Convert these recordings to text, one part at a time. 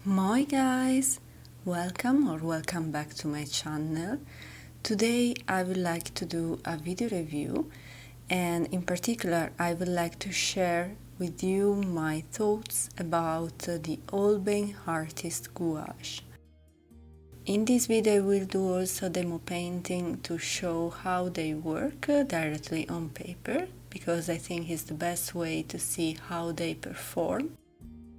Hi guys, welcome back to my channel. Today I would like to do a video review, and in particular I would like to share with you my thoughts about the Holbein Artists Gouache. In this video I will do also demo painting to show how they work directly on paper, because I think it's the best way to see how they perform.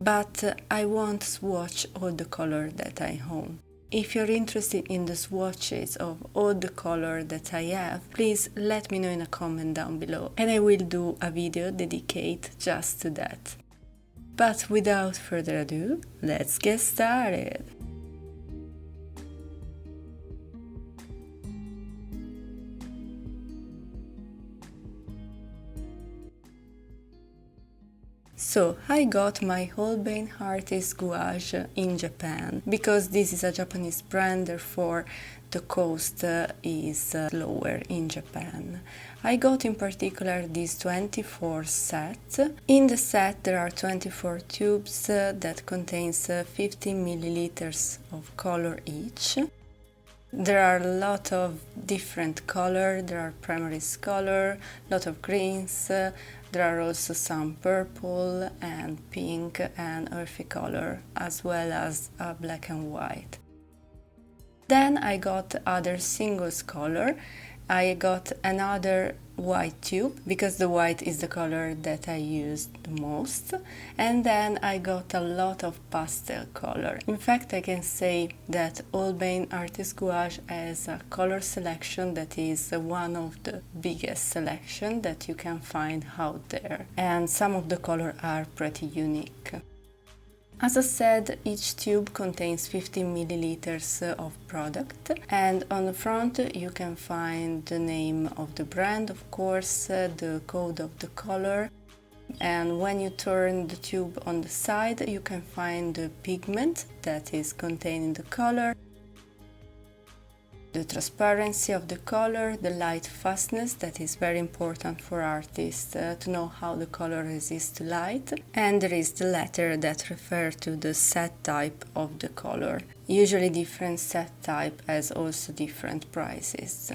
But I won't swatch all the color that I own. If you're interested in the swatches of all the color that I have, please let me know in a comment down below and I will do a video dedicated just to that. But without further ado, let's get started! So, I got my Holbein Artists Gouache in Japan, because this is a Japanese brand, therefore the cost is lower in Japan. I got in particular this 24 set. In the set there are 24 tubes that contains 50 milliliters of color each. There are a lot of different colors. There are primary color, a lot of greens, there are also some purple and pink and earthy color, as well as black and white. Then I got other singles color. I got another white tube, because the white is the color that I use the most, and then I got a lot of pastel color. In fact, I can say that Holbein Artists Gouache has a color selection that is one of the biggest selection that you can find out there, and some of the color are pretty unique. As I said, each tube contains 50 milliliters of product, and on the front you can find the name of the brand, of course, the code of the color, and when you turn the tube on the side you can find the pigment that is contained in the color, the transparency of the color, the light fastness that is very important for artists to know how the color resists to light, and there is the letter that refers to the set type of the color. Usually different set type has also different prices.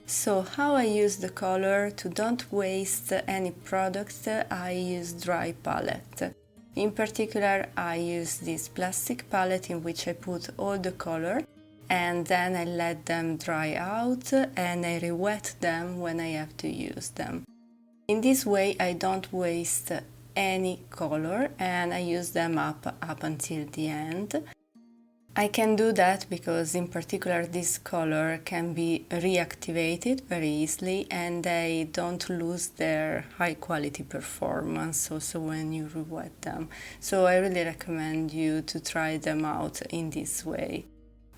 So how I use the color to don't waste any product, I use dry palette. In particular, I use this plastic palette in which I put all the color, and then I let them dry out and I re-wet them when I have to use them. In this way I don't waste any color and I use them up until the end. I can do that because in particular this color can be reactivated very easily and they don't lose their high quality performance also when you re-wet them. So I really recommend you to try them out in this way.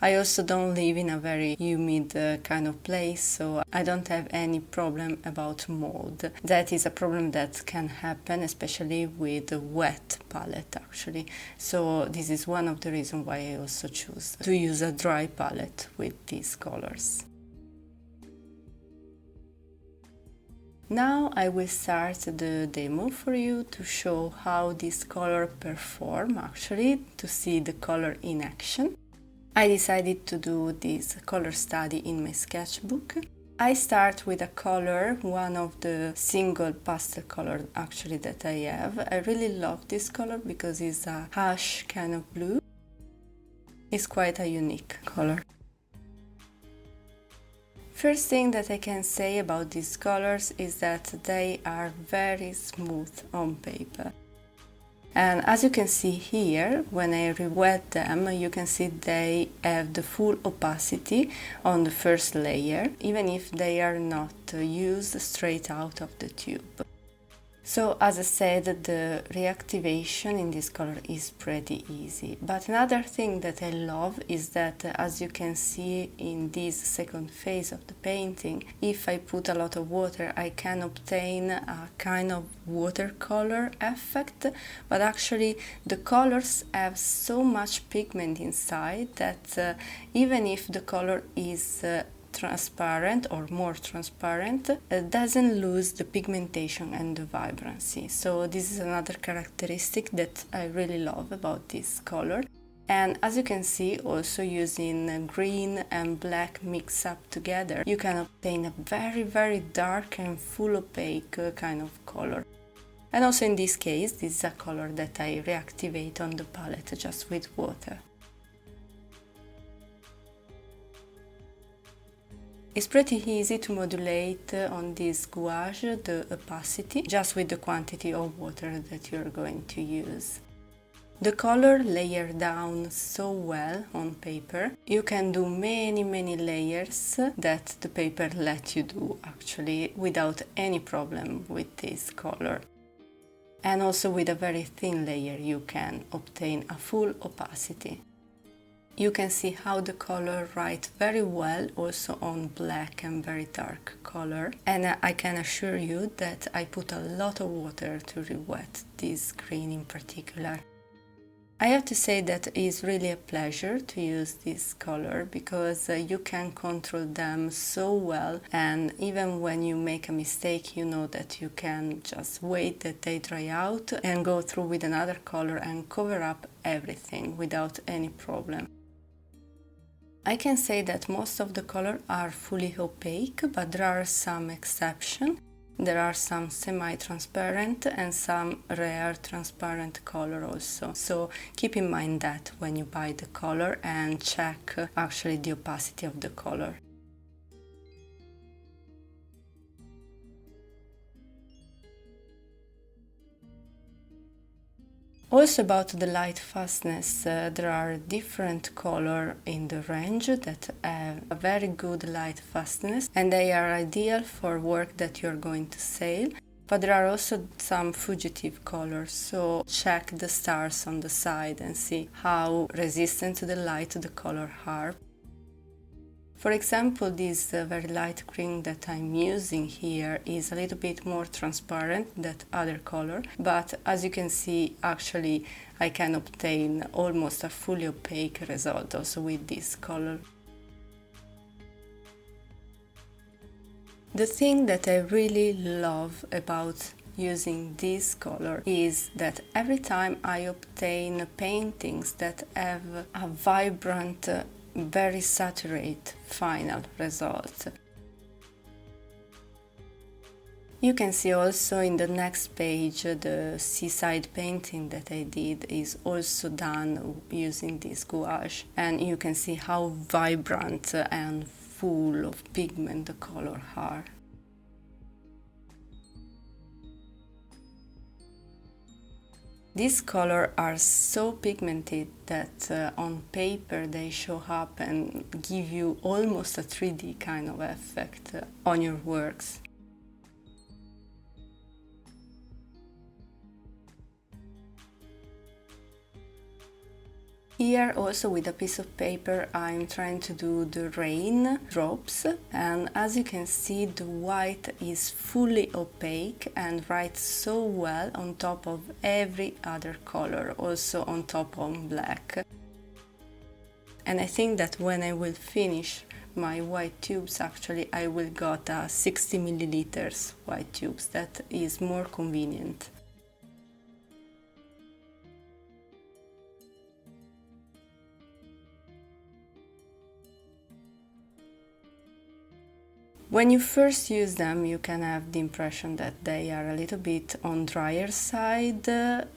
I also don't live in a very humid kind of place, so I don't have any problem about mold. That is a problem that can happen, especially with a wet palette actually. So this is one of the reasons why I also choose to use a dry palette with these colors. Now I will start the demo for you to show how this color perform actually, to see the color in action. I decided to do this color study in my sketchbook. I start with a color, one of the single pastel color actually that I have. I really love this color because it's a ash kind of blue. It's quite a unique color. First thing that I can say about these colors is that they are very smooth on paper. And as you can see here, when I re-wet them, you can see they have the full opacity on the first layer, even if they are not used straight out of the tube. So as I said, the reactivation in this color is pretty easy. But another thing that I love is that, as you can see in this second phase of the painting, if I put a lot of water I can obtain a kind of watercolor effect, but actually the colors have so much pigment inside that even if the color is transparent or more transparent, doesn't lose the pigmentation and the vibrancy. So this is another characteristic that I really love about this color. And as you can see, also using green and black mixed up together, you can obtain a very dark and full opaque kind of color. And also in this case, this is a color that I reactivate on the palette just with water. It's pretty easy to modulate on this gouache the opacity just with the quantity of water that you're going to use. The color layers down so well on paper. You can do many layers that the paper lets you do actually without any problem with this color. And also with a very thin layer you can obtain a full opacity. You can see how the color writes very well also on black and very dark color, and I can assure you that I put a lot of water to re-wet this green in particular. I have to say that it is really a pleasure to use this color because you can control them so well, and even when you make a mistake you know that you can just wait that they dry out and go through with another color and cover up everything without any problem. I can say that most of the colors are fully opaque, but there are some exceptions. There are some semi-transparent and some rare transparent color also. So keep in mind that when you buy the color and check actually the opacity of the color. Also about the light fastness, there are different colors in the range that have a very good light fastness, and they are ideal for work that you're going to sell. But there are also some fugitive colors, so check the stars on the side and see how resistant to the light the colors are. For example, this very light green that I'm using here is a little bit more transparent than other color, but as you can see, actually I can obtain almost a fully opaque result also with this color. The thing that I really love about using this color is that every time I obtain paintings that have a vibrant, very saturated final result. You can see also in the next page the seaside painting that I did is also done using this gouache, and you can see how vibrant and full of pigment the colors are. These colors are so pigmented that on paper they show up and give you almost a 3D kind of effect on your works. Here also with a piece of paper I'm trying to do the rain drops, and as you can see the white is fully opaque and writes so well on top of every other color, also on top of black. And I think that when I will finish my white tubes, actually I will got a 60 milliliters white tubes that is more convenient. When you first use them, you can have the impression that they are a little bit on drier side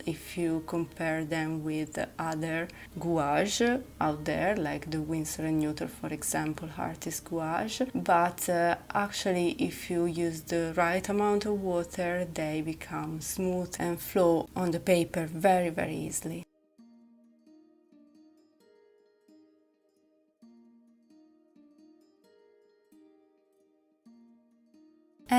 if you compare them with other gouache out there, like the Winsor & Newton, for example, Artists Gouache. But actually, if you use the right amount of water, they become smooth and flow on the paper very, very easily.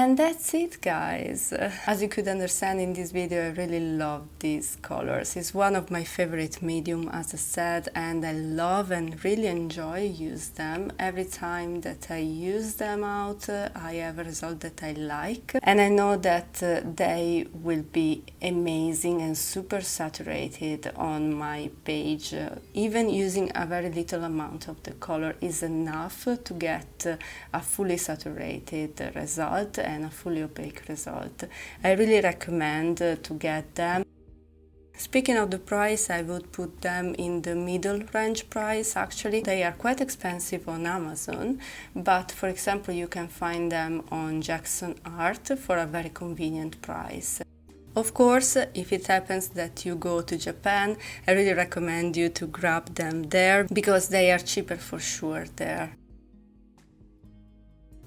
And that's it, guys. As you could understand in this video, I really love these colors. It's one of my favorite medium, as I said, and I love and really enjoy use them. Every time that I use them out, I have a result that I like, and I know that they will be amazing and super saturated on my page. Even using a very little amount of the color is enough to get a fully saturated result and a fully opaque result. I really recommend to get them. Speaking of the price, I would put them in the middle range price. Actually, they are quite expensive on Amazon, but for example, you can find them on Jackson Art for a very convenient price. Of course, if it happens that you go to Japan, I really recommend you to grab them there, because they are cheaper for sure there.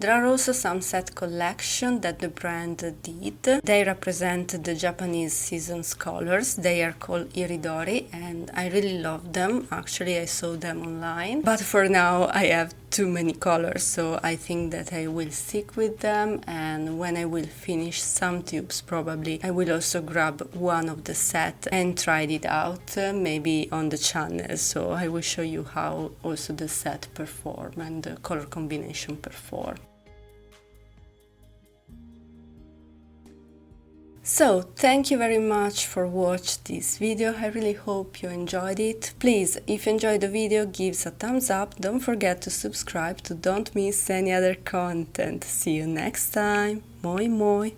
There are also some set collection that the brand did. They represent the Japanese season's colors. They are called Iridori and I really love them. Actually, I saw them online. But for now, I have too many colors, so I think that I will stick with them, and when I will finish some tubes, probably I will also grab one of the set and try it out, maybe on the channel, so I will show you how also the set perform and the color combination perform. So, thank you very much for watching this video. I really hope you enjoyed it. Please, if you enjoyed the video, give us a thumbs up. Don't forget to subscribe to don't miss any other content. See you next time. Moi moi!